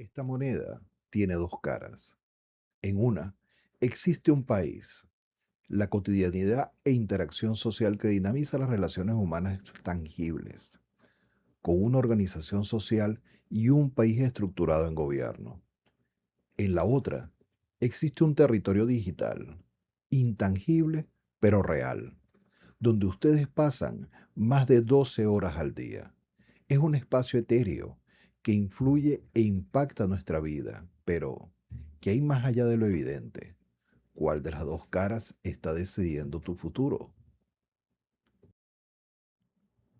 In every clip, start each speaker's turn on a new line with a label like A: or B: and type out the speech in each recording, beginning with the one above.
A: Esta moneda tiene dos caras. En una, existe un país, la cotidianidad e interacción social que dinamiza las relaciones humanas tangibles, con una organización social y un país estructurado en gobierno. En la otra, existe un territorio digital, intangible pero real, donde ustedes pasan más de 12 horas al día. Es un espacio etéreo que influye e impacta nuestra vida, pero ¿qué hay más allá de lo evidente? ¿Cuál de las dos caras está decidiendo tu futuro?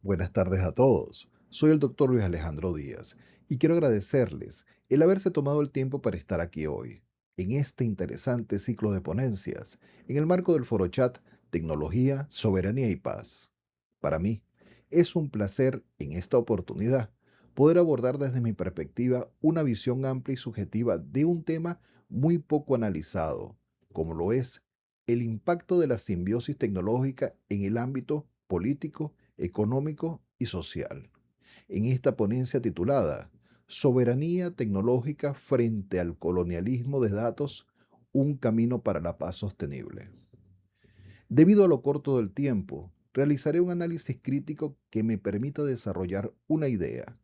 A: Buenas tardes a todos. Soy el doctor Luis Alejandro Díaz y quiero agradecerles el haberse tomado el tiempo para estar aquí hoy, en este interesante ciclo de ponencias, en el marco del foro chat Tecnología, Soberanía y Paz. Para mí, es un placer en esta oportunidad poder abordar desde mi perspectiva una visión amplia y subjetiva de un tema muy poco analizado, como lo es el impacto de la simbiosis tecnológica en el ámbito político, económico y social. En esta ponencia titulada Soberanía tecnológica frente al colonialismo de datos, un camino para la paz sostenible. Debido a lo corto del tiempo, realizaré un análisis crítico que me permita desarrollar una idea,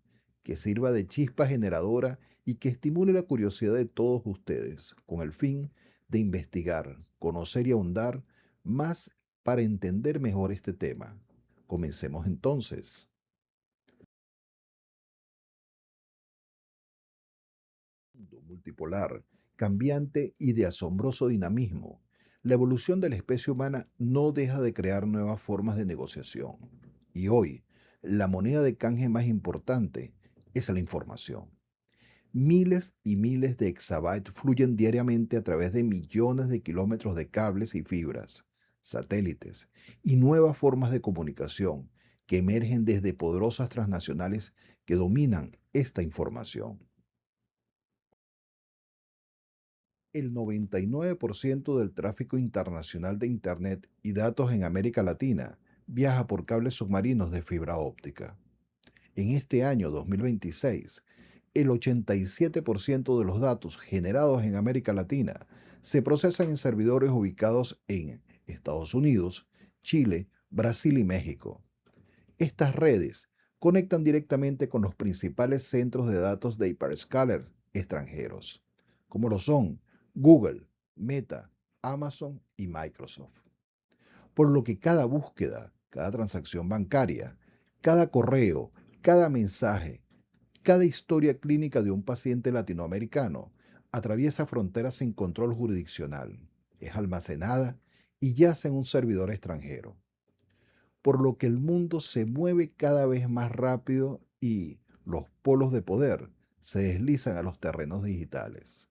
A: que sirva de chispa generadora y que estimule la curiosidad de todos ustedes, con el fin de investigar, conocer y ahondar más para entender mejor este tema. Comencemos entonces. Mundo multipolar, cambiante y de asombroso dinamismo, la evolución de la especie humana no deja de crear nuevas formas de negociación. Y hoy, la moneda de canje más importante es la información. Miles y miles de exabytes fluyen diariamente a través de millones de kilómetros de cables y fibras, satélites y nuevas formas de comunicación que emergen desde poderosas transnacionales que dominan esta información. El 99% del tráfico internacional de Internet y datos en América Latina viaja por cables submarinos de fibra óptica. En este año 2026, el 87% de los datos generados en América Latina se procesan en servidores ubicados en Estados Unidos, Chile, Brasil y México. Estas redes conectan directamente con los principales centros de datos de hyperscalers extranjeros, como lo son Google, Meta, Amazon y Microsoft. Por lo que cada búsqueda, cada transacción bancaria, cada correo, cada mensaje, cada historia clínica de un paciente latinoamericano atraviesa fronteras sin control jurisdiccional, es almacenada y yace en un servidor extranjero, por lo que el mundo se mueve cada vez más rápido y los polos de poder se deslizan a los terrenos digitales.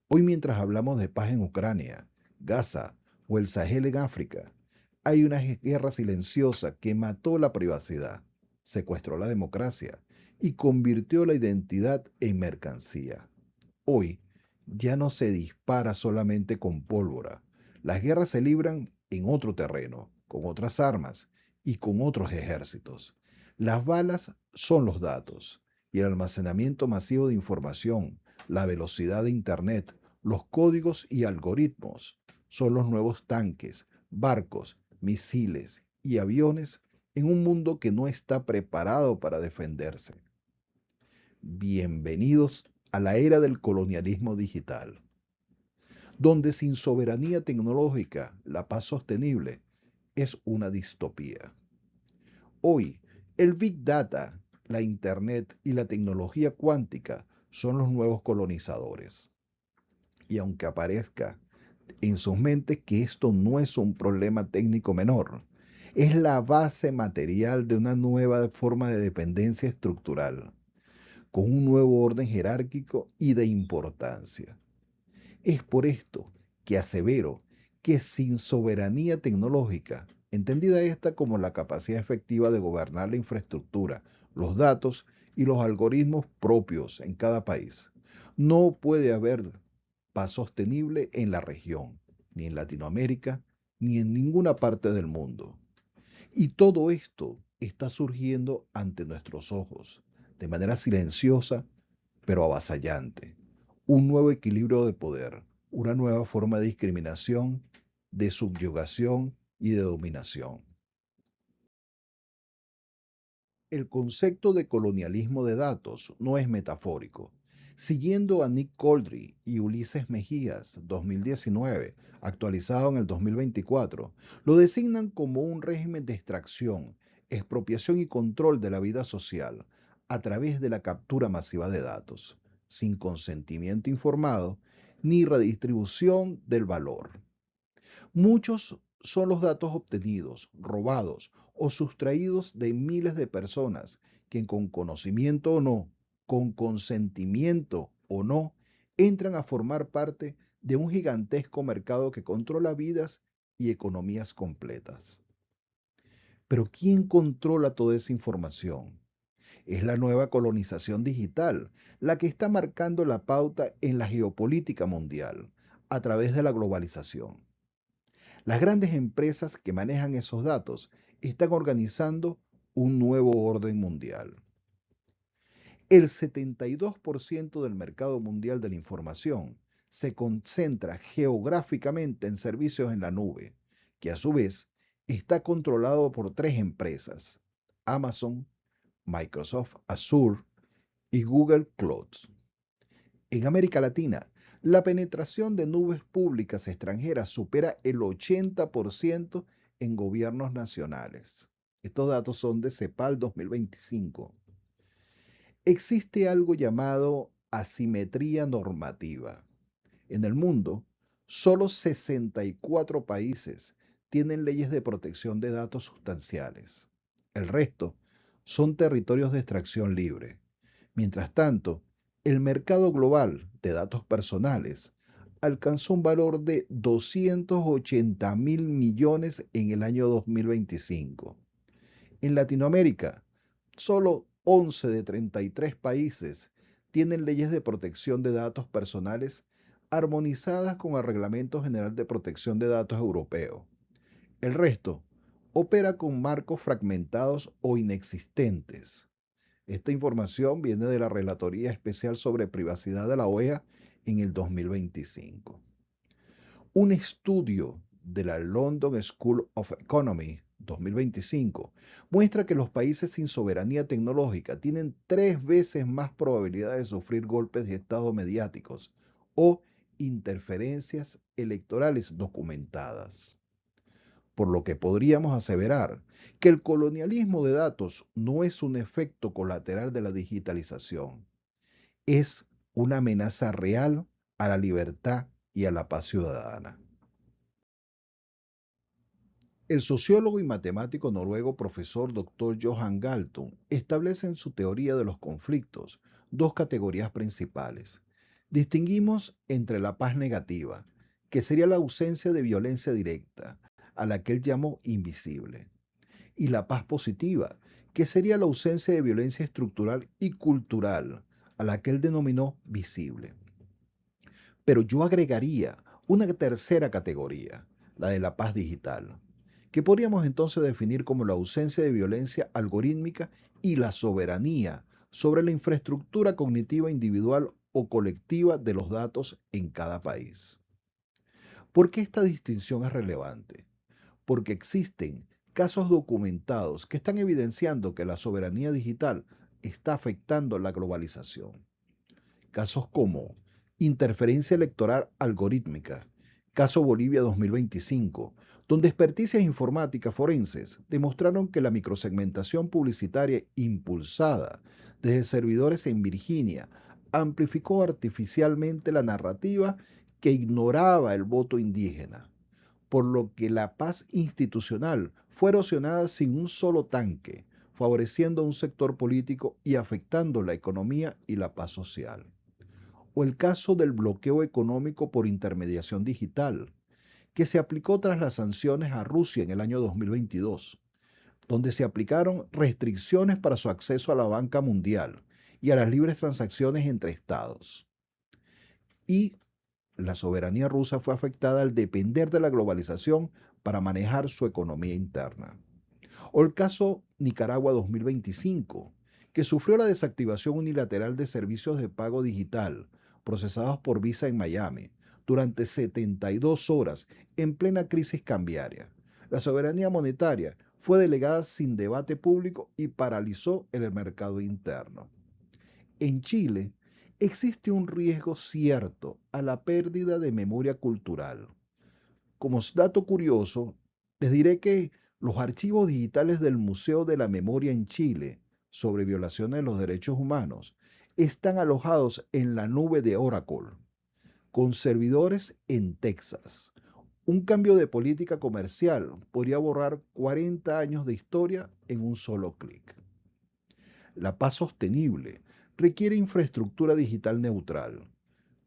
A: Hoy mientras hablamos de paz en Ucrania, Gaza o el Sahel en África, hay una guerra silenciosa que mató la privacidad, secuestró la democracia y convirtió la identidad en mercancía. Hoy ya no se dispara solamente con pólvora. Las guerras se libran en otro terreno, con otras armas y con otros ejércitos. Las balas son los datos y el almacenamiento masivo de información, la velocidad de Internet, los códigos y algoritmos son los nuevos tanques, barcos, misiles y aviones en un mundo que no está preparado para defenderse. Bienvenidos a la era del colonialismo digital, donde sin soberanía tecnológica la paz sostenible es una distopía. Hoy, el Big Data, la Internet y la tecnología cuántica son los nuevos colonizadores. Y aunque aparezca en sus mentes que esto no es un problema técnico menor, es la base material de una nueva forma de dependencia estructural, con un nuevo orden jerárquico y de importancia. Es por esto que asevero que sin soberanía tecnológica, entendida esta como la capacidad efectiva de gobernar la infraestructura, los datos y los algoritmos propios en cada país, no puede haber paz sostenible en la región, ni en Latinoamérica, ni en ninguna parte del mundo. Y todo esto está surgiendo ante nuestros ojos, de manera silenciosa, pero avasallante. Un nuevo equilibrio de poder, una nueva forma de discriminación, de subyugación y de dominación. El concepto de colonialismo de datos no es metafórico. Siguiendo a Nick Couldry y Ulises Mejías, 2019, actualizado en el 2024, lo designan como un régimen de extracción, expropiación y control de la vida social a través de la captura masiva de datos, sin consentimiento informado ni redistribución del valor. Muchos son los datos obtenidos, robados o sustraídos de miles de personas que con conocimiento o no, con consentimiento o no, entran a formar parte de un gigantesco mercado que controla vidas y economías completas. Pero ¿quién controla toda esa información? Es la nueva colonización digital, la que está marcando la pauta en la geopolítica mundial a través de la globalización. Las grandes empresas que manejan esos datos están organizando un nuevo orden mundial. El 72% del mercado mundial de la información se concentra geográficamente en servicios en la nube, que a su vez está controlado por tres empresas: Amazon, Microsoft Azure y Google Cloud. En América Latina, la penetración de nubes públicas extranjeras supera el 80% en gobiernos nacionales. Estos datos son de CEPAL 2025. Existe algo llamado asimetría normativa. En el mundo, solo 64 países tienen leyes de protección de datos sustanciales. El resto son territorios de extracción libre. Mientras tanto, el mercado global de datos personales alcanzó un valor de 280 mil millones en el año 2025. En Latinoamérica, solo 11 de 33 países tienen leyes de protección de datos personales armonizadas con el Reglamento General de Protección de Datos Europeo. El resto opera con marcos fragmentados o inexistentes. Esta información viene de la Relatoría Especial sobre Privacidad de la OEA en el 2025. Un estudio de la London School of Economy 2025 muestra que los países sin soberanía tecnológica tienen 3 veces más probabilidad de sufrir golpes de Estado mediáticos o interferencias electorales documentadas. Por lo que podríamos aseverar que el colonialismo de datos no es un efecto colateral de la digitalización, es una amenaza real a la libertad y a la paz ciudadana. El sociólogo y matemático noruego profesor Dr. Johan Galtung establece en su teoría de los conflictos dos categorías principales. Distinguimos entre la paz negativa, que sería la ausencia de violencia directa, a la que él llamó invisible, y la paz positiva, que sería la ausencia de violencia estructural y cultural, a la que él denominó visible. Pero yo agregaría una tercera categoría, la de la paz digital, que podríamos entonces definir como la ausencia de violencia algorítmica y la soberanía sobre la infraestructura cognitiva individual o colectiva de los datos en cada país. ¿Por qué esta distinción es relevante? Porque existen casos documentados que están evidenciando que la soberanía digital está afectando la globalización. Casos como interferencia electoral algorítmica, caso Bolivia 2025, donde experticias informáticas forenses demostraron que la microsegmentación publicitaria impulsada desde servidores en Virginia amplificó artificialmente la narrativa que ignoraba el voto indígena, por lo que la paz institucional fue erosionada sin un solo tanque, favoreciendo a un sector político y afectando la economía y la paz social. O el caso del bloqueo económico por intermediación digital, que se aplicó tras las sanciones a Rusia en el año 2022, donde se aplicaron restricciones para su acceso a la banca mundial y a las libres transacciones entre estados. Y la soberanía rusa fue afectada al depender de la globalización para manejar su economía interna. O el caso Nicaragua 2025, que sufrió la desactivación unilateral de servicios de pago digital procesados por Visa en Miami durante 72 horas en plena crisis cambiaria. La soberanía monetaria fue delegada sin debate público y paralizó el mercado interno. En Chile existe un riesgo cierto a la pérdida de memoria cultural. Como dato curioso, les diré que los archivos digitales del Museo de la Memoria en Chile sobre violaciones de los derechos humanos están alojados en la nube de Oracle, con servidores en Texas. Un cambio de política comercial podría borrar 40 años de historia en un solo clic. La paz sostenible requiere infraestructura digital neutral,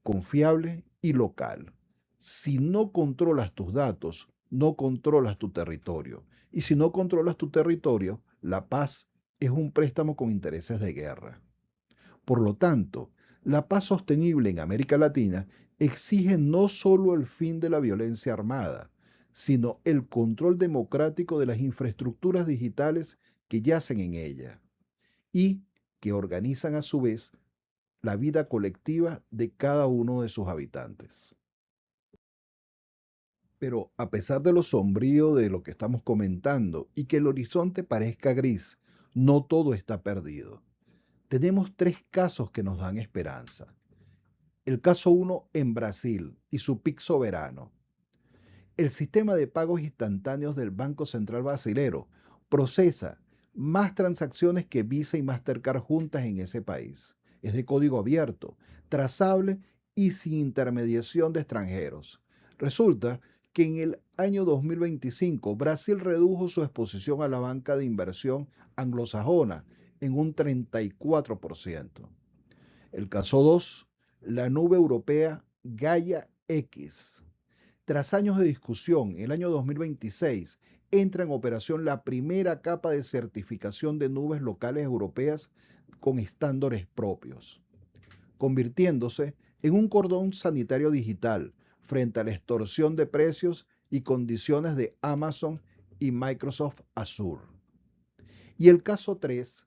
A: confiable y local. Si no controlas tus datos, no controlas tu territorio. Y si no controlas tu territorio, la paz es un préstamo con intereses de guerra. Por lo tanto, la paz sostenible en América Latina exige no solo el fin de la violencia armada, sino el control democrático de las infraestructuras digitales que yacen en ella y que organizan a su vez la vida colectiva de cada uno de sus habitantes. Pero a pesar de lo sombrío de lo que estamos comentando y que el horizonte parezca gris, no todo está perdido. Tenemos tres casos que nos dan esperanza. El caso 1 en Brasil y su PIC soberano. El sistema de pagos instantáneos del Banco Central Brasilero procesa más transacciones que Visa y Mastercard juntas en ese país. Es de código abierto, trazable y sin intermediación de extranjeros. Resulta que en el año 2025 Brasil redujo su exposición a la banca de inversión anglosajona en un 34%. El caso 2, la nube europea Gaia X. Tras años de discusión, en el año 2026 entra en operación la primera capa de certificación de nubes locales europeas con estándares propios, convirtiéndose en un cordón sanitario digital frente a la extorsión de precios y condiciones de Amazon y Microsoft Azure. Y el caso 3,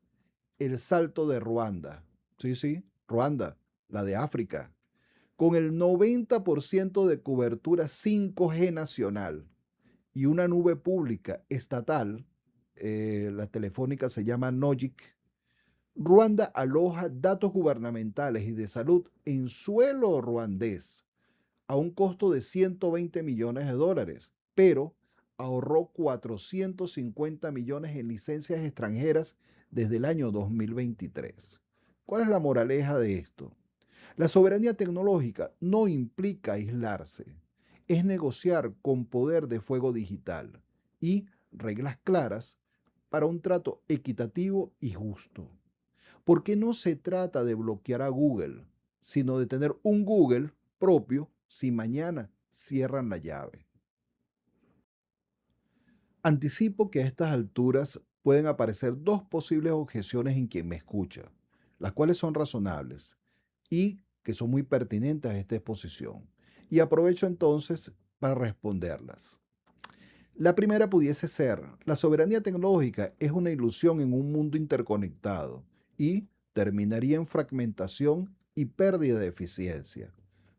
A: el salto de Ruanda. Sí, Ruanda, la de África, con el 90% de cobertura 5G nacional y una nube pública estatal, la telefónica se llama Nogic. Ruanda aloja datos gubernamentales y de salud en suelo ruandés a un costo de 120 millones de dólares, pero ahorró 450 millones en licencias extranjeras desde el año 2023. ¿Cuál es la moraleja de esto? La soberanía tecnológica no implica aislarse, es negociar con poder de fuego digital y reglas claras para un trato equitativo y justo. Porque no se trata de bloquear a Google, sino de tener un Google propio si mañana cierran la llave. Anticipo que a estas alturas pueden aparecer dos posibles objeciones en quien me escucha, las cuales son razonables y que son muy pertinentes a esta exposición. Y aprovecho entonces para responderlas. La primera pudiese ser, la soberanía tecnológica es una ilusión en un mundo interconectado y terminaría en fragmentación y pérdida de eficiencia.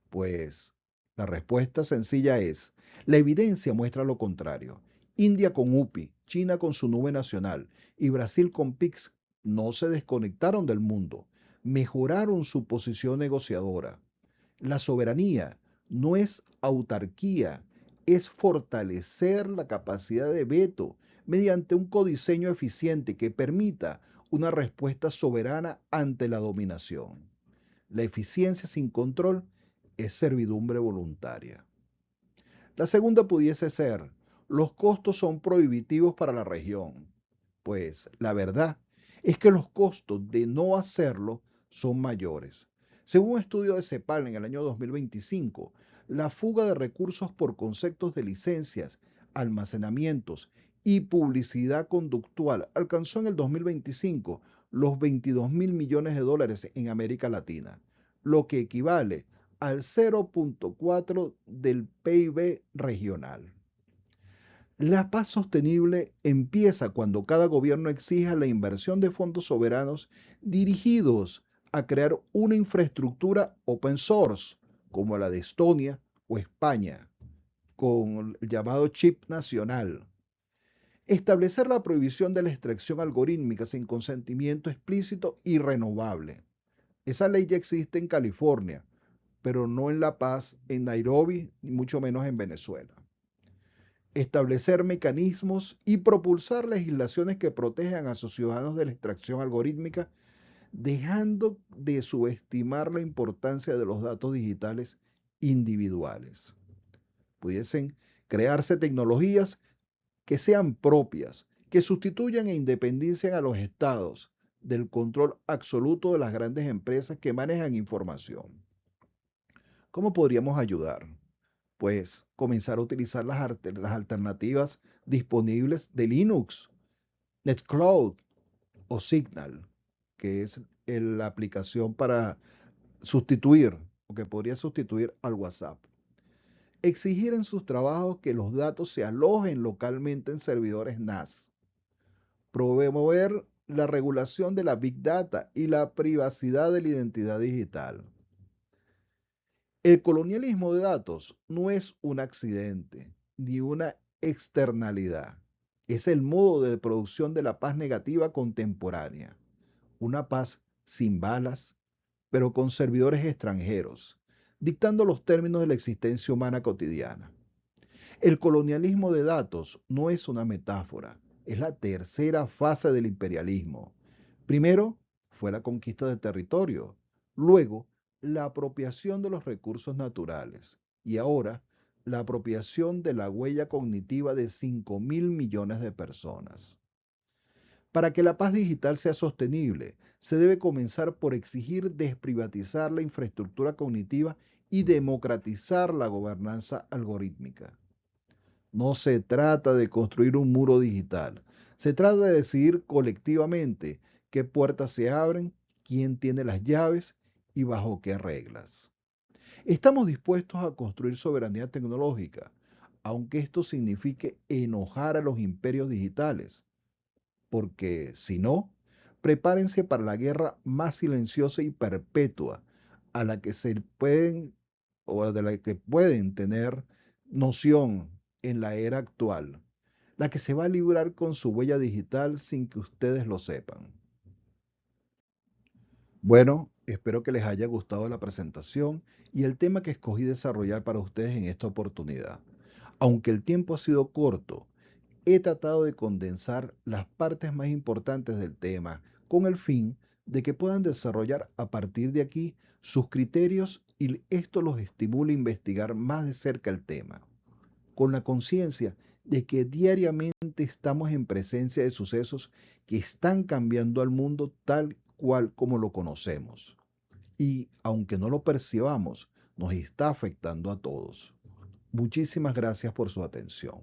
A: Pues la respuesta sencilla es, la evidencia muestra lo contrario. India con UPI, China con su nube nacional y Brasil con PIX no se desconectaron del mundo, mejoraron su posición negociadora. La soberanía no es autarquía, es fortalecer la capacidad de veto mediante un codiseño eficiente que permita una respuesta soberana ante la dominación. La eficiencia sin control es servidumbre voluntaria. La segunda pudiese ser, los costos son prohibitivos para la región. Pues la verdad es que los costos de no hacerlo son mayores. Según un estudio de CEPAL en el año 2025, la fuga de recursos por conceptos de licencias, almacenamientos y publicidad conductual alcanzó en el 2025 los 22 mil millones de dólares en América Latina, lo que equivale al 0.4 del PIB regional. La paz sostenible empieza cuando cada gobierno exija la inversión de fondos soberanos dirigidos a crear una infraestructura open source, como la de Estonia o España, con el llamado chip nacional. Establecer la prohibición de la extracción algorítmica sin consentimiento explícito y renovable. Esa ley ya existe en California, pero no en La Paz, en Nairobi, ni mucho menos en Venezuela. Establecer mecanismos y propulsar legislaciones que protejan a sus ciudadanos de la extracción algorítmica, dejando de subestimar la importancia de los datos digitales individuales. Pudiesen crearse tecnologías que sean propias, que sustituyan e independicen a los estados del control absoluto de las grandes empresas que manejan información. ¿Cómo podríamos ayudar? Pues comenzar a utilizar las alternativas disponibles de Linux, NetCloud o Signal, que es la aplicación para sustituir o que podría sustituir al WhatsApp. Exigir en sus trabajos que los datos se alojen localmente en servidores NAS. Promover la regulación de la Big Data y la privacidad de la identidad digital. El colonialismo de datos no es un accidente ni una externalidad. Es el modo de producción de la paz negativa contemporánea. Una paz sin balas, pero con servidores extranjeros, dictando los términos de la existencia humana cotidiana. El colonialismo de datos no es una metáfora, es la tercera fase del imperialismo. Primero fue la conquista de territorio, luego la apropiación de los recursos naturales y ahora la apropiación de la huella cognitiva de 5.000 millones de personas. Para que la paz digital sea sostenible, se debe comenzar por exigir desprivatizar la infraestructura cognitiva y democratizar la gobernanza algorítmica. No se trata de construir un muro digital, se trata de decidir colectivamente qué puertas se abren, quién tiene las llaves y bajo qué reglas. Estamos dispuestos a construir soberanía tecnológica, aunque esto signifique enojar a los imperios digitales, porque si no, prepárense para la guerra más silenciosa y perpetua a la que se pueden o de la que pueden tener noción en la era actual, la que se va a librar con su huella digital sin que ustedes lo sepan. Bueno, espero que les haya gustado la presentación y el tema que escogí desarrollar para ustedes en esta oportunidad. Aunque el tiempo ha sido corto, he tratado de condensar las partes más importantes del tema con el fin de que puedan desarrollar a partir de aquí sus criterios y esto los estimule a investigar más de cerca el tema, con la conciencia de que diariamente estamos en presencia de sucesos que están cambiando al mundo tal cual como lo conocemos. Y aunque no lo percibamos, nos está afectando a todos. Muchísimas gracias por su atención.